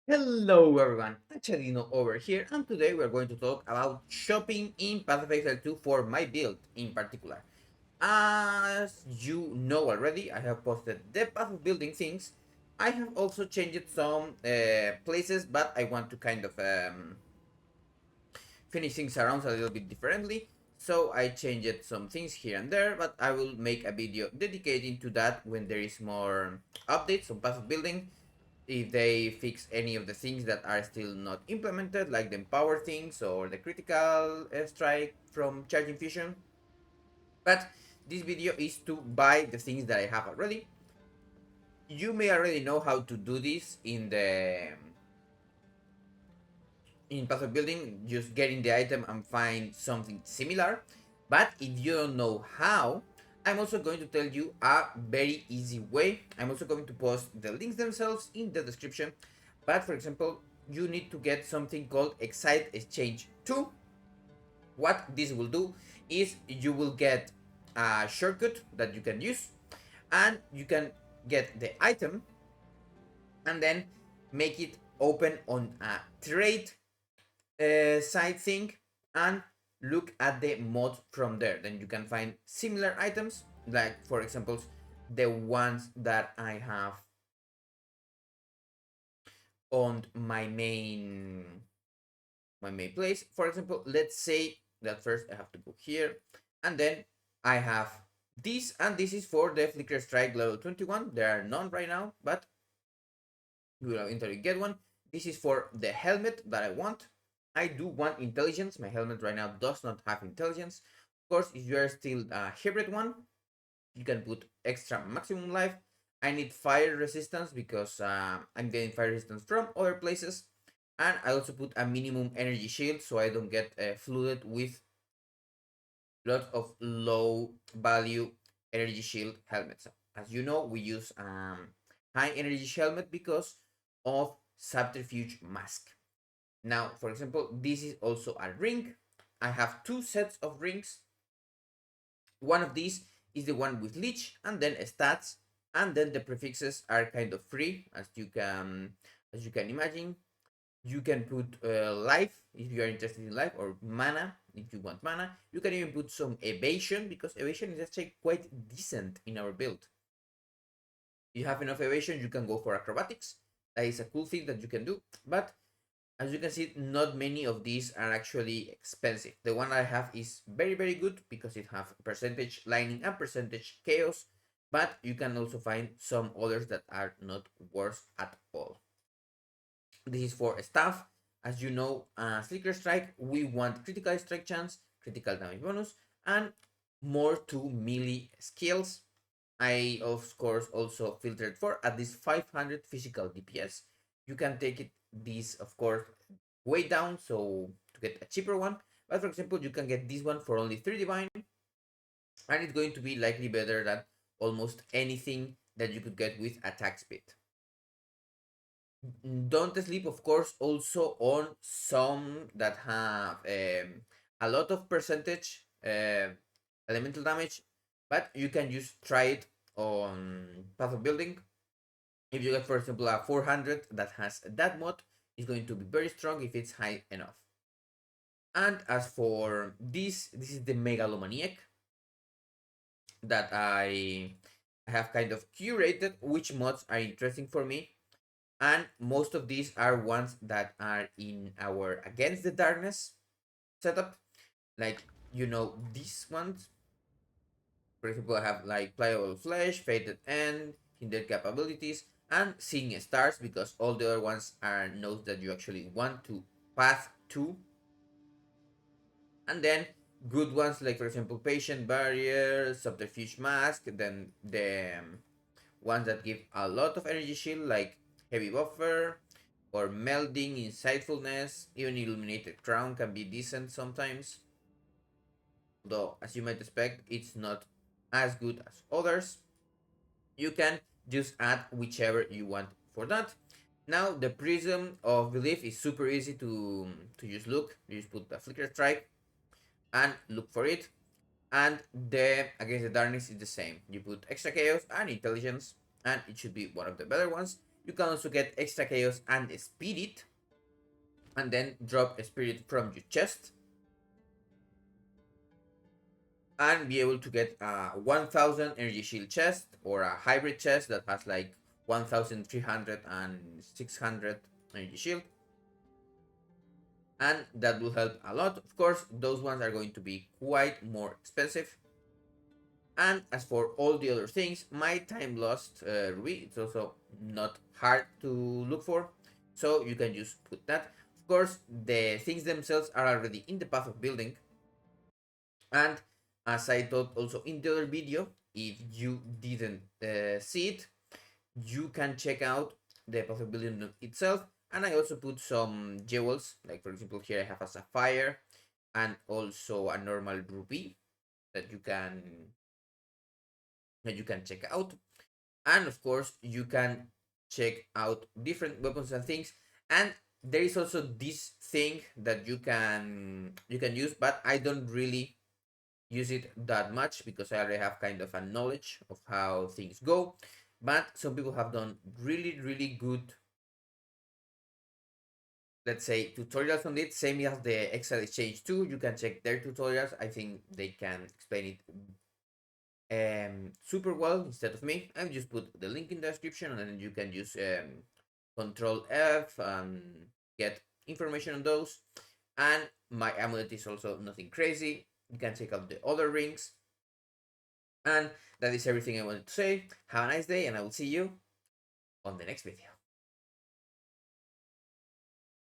Hello everyone, Hachadino over here, and today we're going to talk about shopping in Path of Exile 2 for my build in particular. As you know already, I have posted the path of building things. I have also changed some places, but I want to kind of finish things around a little bit differently. So I changed some things here and there, but I will make a video dedicating to that when there is more updates on path of building, if they fix any of the things that are still not implemented, like the empower things or the critical strike from charging fusion. But this video is to buy the things that I have already. You may already know how to do this in path of building, just getting the item and find something similar. But if you don't know how, I'm also going to tell you a very easy way. I'm also going to post the links themselves in the description. But for example, you need to get something called exiled exchange 2. What this will do is you will get a shortcut that you can use, and you can get the item and then make it open on a trade side thing and look at the mod from there. Then you can find similar items, like for example the ones that I have on my main place. For example, let's say that first I have to go here, and then I have this, and this is for the flicker strike level 21. There are none right now, but you will eventually get one. This is for the helmet that I want. I do want intelligence. My helmet right now does not have intelligence. Of course, if you are still a hybrid one, you can put extra maximum life. I need fire resistance because I'm getting fire resistance from other places. And I also put a minimum energy shield so I don't get flooded with lots of low value energy shield helmets. As you know, we use high energy helmet because of subterfuge mask. Now, for example, this is also a ring. I have two sets of rings. One of these is the one with leech and then stats, and then the prefixes are kind of free, as you can imagine. You can put life if you are interested in life, or mana if you want mana. You can even put some evasion because evasion is actually quite decent in our build. If you have enough evasion, you can go for acrobatics. That is a cool thing that you can do. But as you can see, not many of these are actually expensive. The one I have is very, very good because it has percentage lightning and percentage chaos, but you can also find some others that are not worth at all. This is for staff. As you know, Flicker Strike, we want critical strike chance, critical damage bonus, and more to melee skills. I, of course, also filtered for at least 500 physical DPS. You can take it this, of course, way down so to get a cheaper one. But for example, you can get this one for only 3 divine, and it's going to be likely better than almost anything that you could get with attack speed. Don't sleep, of course, also on some that have a lot of percentage elemental damage, but you can just try it on path of building. If you get, for example, a 400 that has that mod, it's going to be very strong if it's high enough. And as for this is the Megalomaniac that I have kind of curated which mods are interesting for me, and most of these are ones that are in our Against the Darkness setup, like these ones. For example, I have like Pliable Flesh, Fated End, Hindered Capabilities, and Seeing Stars, because all the other ones are nodes that you actually want to path to. And then good ones like, for example, Patient Barrier, Subterfuge Mask, then the ones that give a lot of energy shield like Heavy Buffer or Melding, Insightfulness. Even Illuminated Crown can be decent sometimes, though as you might expect it's not as good as others. You can just add whichever you want for that. Now the Prism of Belief is super easy to just look. You just put the Flicker Strike and look for it. And the Against the Darkness is the same. You put extra chaos and intelligence, and it should be one of the better ones. You can also get extra chaos and a spirit, and then drop a spirit from your chest, and be able to get a 1000 energy shield chest or a hybrid chest that has like 1300 and 600 energy shield, and that will help a lot. Of course, those ones are going to be quite more expensive. And as for all the other things, my time lost ruby, it's also not hard to look for, so you can just put that. Of course, the things themselves are already in the path of building, and as I thought also in the other video, if you didn't see it, you can check out the path of building itself. And I also put some jewels, like for example here I have a sapphire and also a normal ruby that you can check out. And of course you can check out different weapons and things. And there is also this thing that you can use, but I don't really use it that much because I already have kind of a knowledge of how things go. But some people have done really, really good, let's say, tutorials on it. Same as the Exile Exchange too. You can check their tutorials. I think they can explain it super well instead of me. I just put the link in the description, and then you can use Control F and get information on those. And my amulet is also nothing crazy. You can check out the other rings. And that is everything I wanted to say. Have a nice day, and I will see you on the next video.